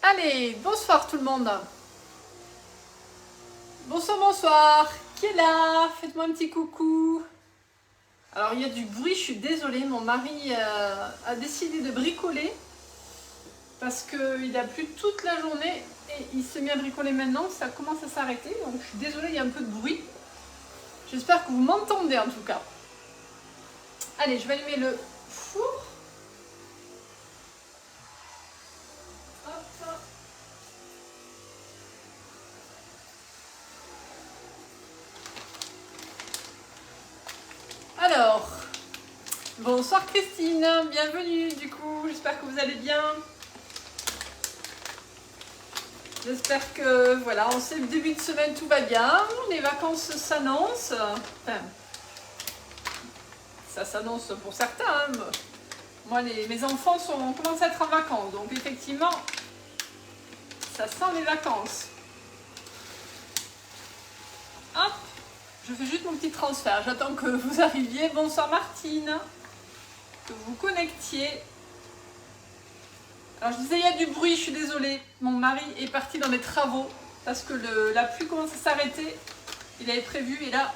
Allez, bonsoir tout le monde. Bonsoir, bonsoir. Qui est là? Faites-moi un petit coucou. Alors, il y a du bruit, je suis désolée. Mon mari a décidé de bricoler parce qu'il a plu toute la journée et il s'est mis à bricoler maintenant. Ça commence à s'arrêter, donc je suis désolée, il y a un peu de bruit. J'espère que vous m'entendez en tout cas. Allez, je vais allumer le four. Hop. Alors, bonsoir Christine, bienvenue du coup, j'espère que vous allez bien. J'espère que voilà, on sait le début de semaine tout va bien, les vacances s'annoncent. Enfin, ça s'annonce pour certains. Hein. Moi, mes enfants commencent à être en vacances, donc effectivement, ça sent les vacances. Hop, je fais juste mon petit transfert, j'attends que vous arriviez. Bonsoir Martine, que vous vous connectiez. Alors je disais, il y a du bruit, je suis désolée. Mon mari est parti dans les travaux parce que la pluie commence à s'arrêter. Il avait prévu et là,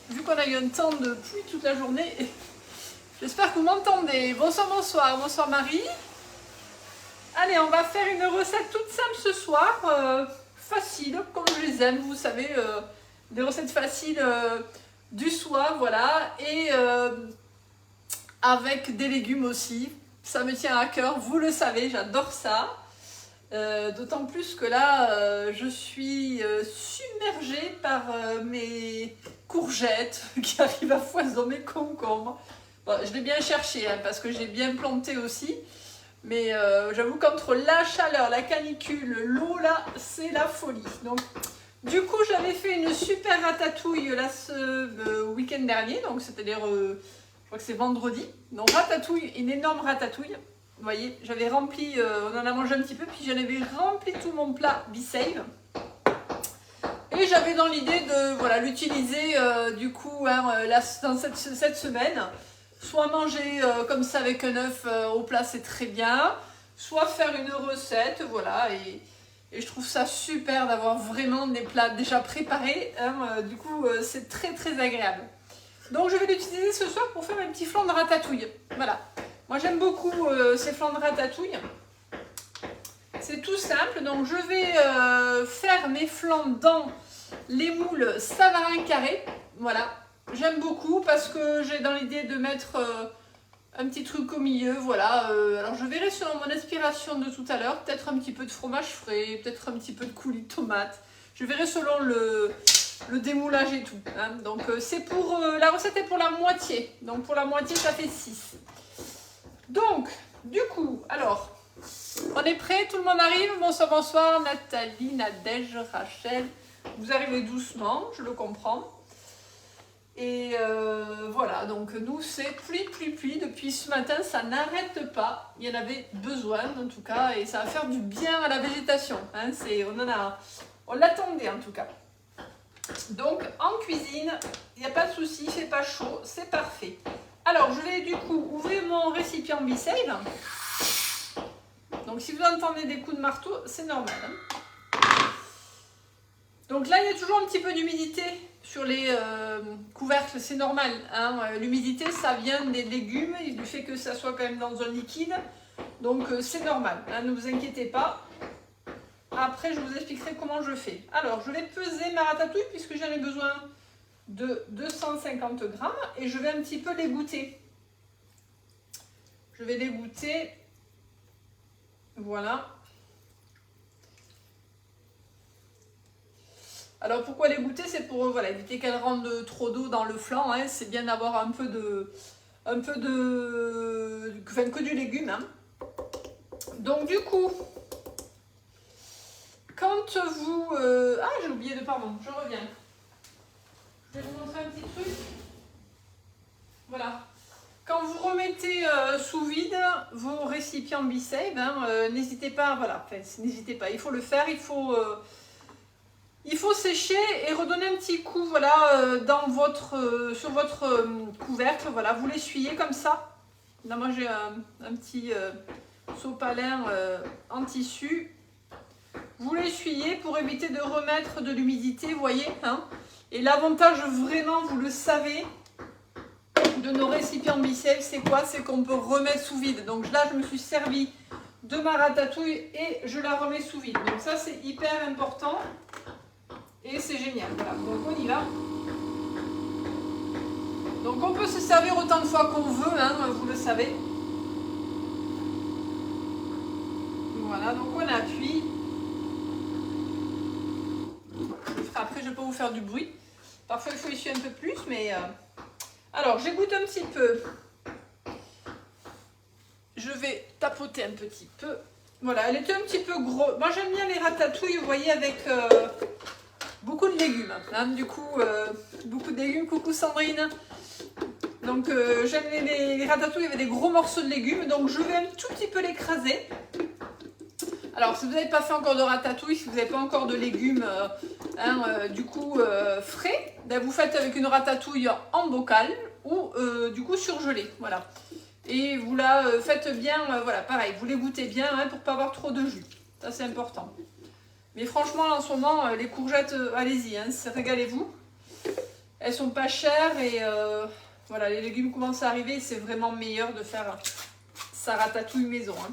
vu qu'on a eu un temps de pluie toute la journée, j'espère que vous m'entendez. Bonsoir, bonsoir, bonsoir Marie. Allez, on va faire une recette toute simple ce soir, facile, comme je les aime, vous savez, des recettes faciles du soir, voilà, et avec des légumes aussi. Ça me tient à cœur, vous le savez, j'adore ça. D'autant plus que là, je suis submergée par mes courgettes qui arrivent à foisonner, mes concombres. Bon, je l'ai bien cherché hein, parce que j'ai bien planté aussi. Mais j'avoue qu'entre la chaleur, la canicule, l'eau là, c'est la folie. Donc, du coup, j'avais fait une super ratatouille là ce week-end dernier. Donc, c'est-à-dire, je crois que c'est vendredi. Donc, ratatouille, une énorme ratatouille. Vous voyez, j'avais rempli, on en a mangé un petit peu, puis j'en avais rempli tout mon plat B-Save. Et j'avais dans l'idée de voilà, l'utiliser du coup hein, dans cette semaine. Soit manger comme ça avec un œuf au plat, c'est très bien. Soit faire une recette, voilà. Et je trouve ça super d'avoir vraiment des plats déjà préparés. Hein, du coup, c'est très très agréable. Donc je vais l'utiliser ce soir pour faire mes petits flancs de ratatouille. Voilà. Moi j'aime beaucoup ces flancs de ratatouille. C'est tout simple. Donc je vais faire mes flancs dans les moules Savarin carré. Voilà. J'aime beaucoup parce que j'ai dans l'idée de mettre un petit truc au milieu. Voilà. Alors je verrai selon mon inspiration de tout à l'heure. Peut-être un petit peu de fromage frais. Peut-être un petit peu de coulis de tomate. Je verrai selon le démoulage et tout. Hein. Donc c'est pour la recette est pour la moitié. Donc pour la moitié ça fait 6. Donc du coup alors on est prêt, tout le monde arrive. Bonsoir, bonsoir Nathalie, Nadège, Rachel. Vous arrivez doucement, je le comprends. Et voilà, donc nous c'est pluie depuis ce matin, ça n'arrête pas. Il y en avait besoin en tout cas et ça va faire du bien à la végétation. Hein. On l'attendait en tout cas. Donc en cuisine, il n'y a pas de souci, il fait pas chaud, c'est parfait. Alors je vais du coup ouvrir mon récipient B-Save. Donc si vous entendez des coups de marteau, c'est normal. Hein. Donc là, il y a toujours un petit peu d'humidité sur les couvercles, c'est normal. Hein. L'humidité, ça vient des légumes, et du fait que ça soit quand même dans un liquide. Donc c'est normal, hein, ne vous inquiétez pas. Après, je vous expliquerai comment je fais. Alors, je vais peser ma ratatouille puisque j'en ai besoin de 250 grammes et je vais un petit peu l'égoutter. Je vais l'égoutter. Voilà. Alors pourquoi les goûter? C'est pour voilà, éviter qu'elle rentre trop d'eau dans le flanc. Hein. C'est bien d'avoir un peu de enfin, que du légume. Hein. Donc du coup, quand vous... Ah, j'ai oublié de... Pardon, je reviens. Je vais vous montrer un petit truc. Voilà. Quand vous remettez sous vide vos récipients B-Save, hein, n'hésitez pas, voilà, enfin, n'hésitez pas, il faut le faire, il faut sécher et redonner un petit coup, voilà, sur votre couvercle, voilà, vous l'essuyez comme ça. Là, moi, j'ai un petit sopalin en tissu essuyer pour éviter de remettre de l'humidité, vous voyez, hein. Et l'avantage vraiment, vous le savez, de nos récipients Be-Safe, c'est quoi? C'est qu'on peut remettre sous vide. Donc là, je me suis servi de ma ratatouille et je la remets sous vide. Donc ça, c'est hyper important et c'est génial. Voilà, donc on y va. Donc on peut se servir autant de fois qu'on veut, hein, vous le savez. Voilà, donc on appuie. Après, je peux vous faire du bruit. Parfois, il faut essuyer un peu plus, mais... Alors, j'égoutte un petit peu. Je vais tapoter un petit peu. Voilà, elle était un petit peu grosse. Moi, j'aime bien les ratatouilles, vous voyez, avec beaucoup de légumes. Hein, du coup, beaucoup de légumes. Coucou Sandrine. Donc, j'aime les ratatouilles avec des gros morceaux de légumes. Donc, je vais un tout petit peu l'écraser. Alors, si vous n'avez pas fait encore de ratatouille, si vous n'avez pas encore de légumes frais, ben vous faites avec une ratatouille en bocal ou du coup surgelée. Voilà. Et vous la faites bien, voilà, pareil, vous l'égouttez bien hein, pour ne pas avoir trop de jus. Ça, c'est important. Mais franchement, en ce moment, les courgettes, allez-y, hein, régalez-vous. Elles sont pas chères et voilà, les légumes commencent à arriver. C'est vraiment meilleur de faire sa ratatouille maison. Hein.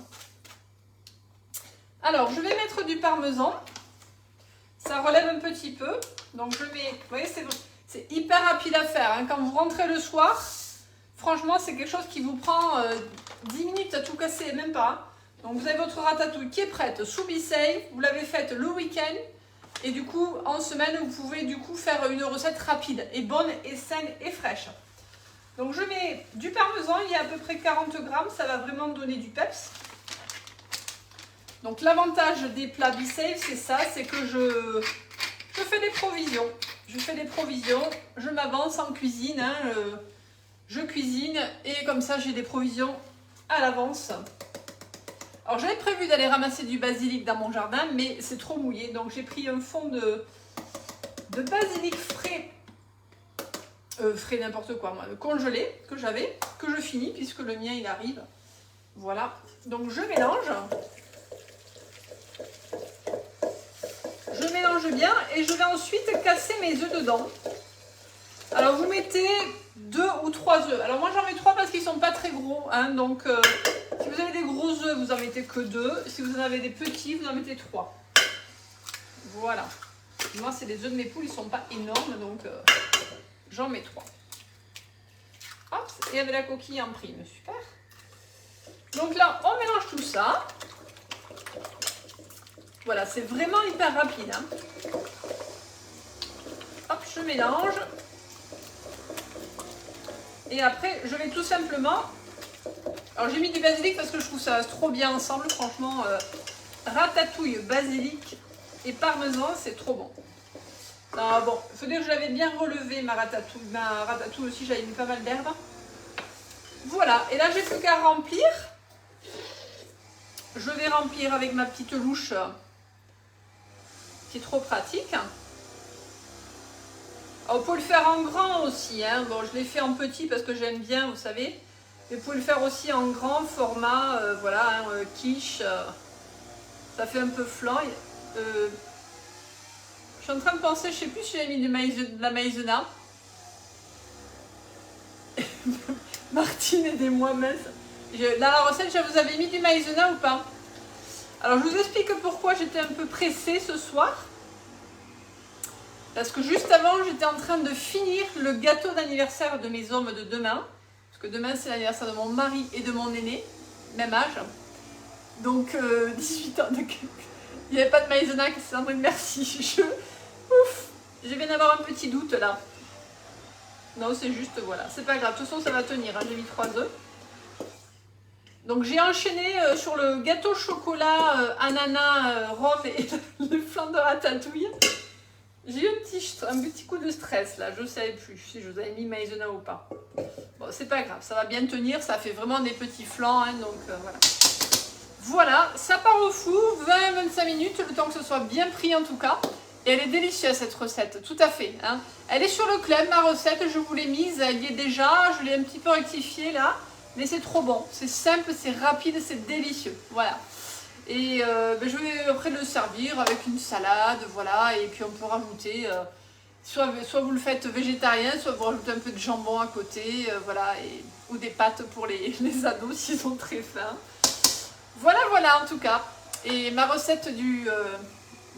Alors, je vais mettre du parmesan. Ça relève un petit peu. Donc, je mets... Vous voyez, c'est hyper rapide à faire. Hein. Quand vous rentrez le soir, franchement, c'est quelque chose qui vous prend 10 minutes à tout casser, même pas. Donc, vous avez votre ratatouille qui est prête sous Be-Safe. Vous l'avez faite le week-end. Et du coup, en semaine, vous pouvez du coup faire une recette rapide et bonne et saine et fraîche. Donc, je mets du parmesan. Il y a à peu près 40 grammes. Ça va vraiment donner du peps. Donc l'avantage des plats Be-Safe, c'est ça, c'est que je fais des provisions. Je fais des provisions, je m'avance en cuisine, hein, je cuisine et comme ça j'ai des provisions à l'avance. Alors j'avais prévu d'aller ramasser du basilic dans mon jardin, mais c'est trop mouillé. Donc j'ai pris un fond de basilic frais, frais n'importe quoi, moi, congelé que j'avais, que je finis puisque le mien il arrive. Voilà, donc je mélange. Je mélange bien et je vais ensuite casser mes œufs dedans. Alors vous mettez 2 ou 3 œufs. Alors moi j'en mets 3 parce qu'ils ne sont pas très gros. Hein, donc si vous avez des gros œufs, vous en mettez que 2. Si vous en avez des petits, vous en mettez 3. Voilà. Moi c'est les œufs de mes poules, ils ne sont pas énormes. Donc j'en mets 3. Hop, et avec la coquille en prime. Super. Donc là, on mélange tout ça. Voilà, c'est vraiment hyper rapide. Hein. Hop, je mélange. Et après, je vais tout simplement... Alors, j'ai mis du basilic parce que je trouve ça trop bien ensemble. Franchement, ratatouille, basilic et parmesan, c'est trop bon. Alors, bon, il faut dire que je l'avais bien relevé, ma ratatouille. Ma ratatouille aussi, j'avais mis pas mal d'herbes. Voilà, et là, j'ai plus qu'à remplir. Je vais remplir avec ma petite louche... qui est trop pratique. Alors, vous pouvez le faire en grand aussi. Hein. Bon, je l'ai fait en petit parce que j'aime bien, vous savez. Mais vous pouvez le faire aussi en grand format. Voilà, hein, quiche. Ça fait un peu flan. Je suis en train de penser, je sais plus si j'ai mis de la maïzena. Martine, aidez-moi, mince. Dans la recette, je vous avais mis du maïzena ou pas? Alors, je vous explique pourquoi j'étais un peu pressée ce soir. Parce que juste avant, j'étais en train de finir le gâteau d'anniversaire de mes hommes de demain. Parce que demain, c'est l'anniversaire de mon mari et de mon aîné. Même âge. Donc, 18 ans. Donc, il n'y avait pas de maïzena, Sandrine, merci. Ouf, je viens d'avoir un petit doute là. Non, c'est juste, voilà. C'est pas grave. De toute façon, ça va tenir. Hein. J'ai mis 3 œufs. Donc j'ai enchaîné sur le gâteau chocolat ananas rhum et le flan de ratatouille. J'ai eu un petit coup de stress là, je ne savais plus si je vous avais mis maïzena ou pas. Bon, c'est pas grave, ça va bien tenir, ça fait vraiment des petits flans, hein, donc voilà. Voilà, ça part au four, 20-25 minutes, le temps que ce soit bien pris en tout cas. Et elle est délicieuse cette recette, tout à fait. Hein. Elle est sur le club, ma recette, je vous l'ai mise, elle y est déjà, je l'ai un petit peu rectifiée là. Mais c'est trop bon, c'est simple, c'est rapide, c'est délicieux. Voilà. Et je vais après le servir avec une salade, voilà, et puis on peut rajouter, soit vous le faites végétarien, soit vous rajoutez un peu de jambon à côté, voilà, ou des pâtes pour les ados s'ils sont très fins. Voilà, voilà en tout cas. Et ma recette du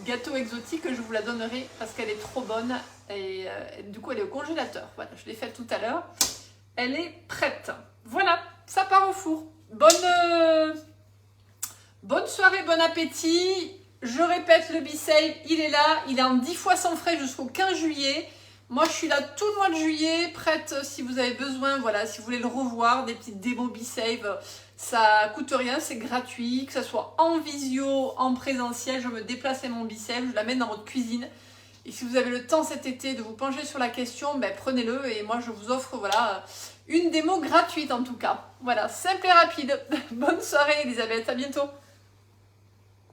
gâteau exotique, je vous la donnerai parce qu'elle est trop bonne. Et du coup, elle est au congélateur. Voilà, je l'ai faite tout à l'heure. Elle est prête. Voilà, ça part au four. Bonne soirée, bon appétit. Je répète, le B-Save, il est là. Il est en 10 fois sans frais jusqu'au 15 juillet. Moi, je suis là tout le mois de juillet, prête si vous avez besoin. Voilà, si vous voulez le revoir, des petites démos B-Save. Ça coûte rien, c'est gratuit, que ce soit en visio, en présentiel, je me déplace avec mon B-Save, je l'amène dans votre cuisine. Et si vous avez le temps cet été de vous pencher sur la question, prenez-le et moi je vous offre voilà, une démo gratuite en tout cas. Voilà, simple et rapide. Bonne soirée Elisabeth, à bientôt.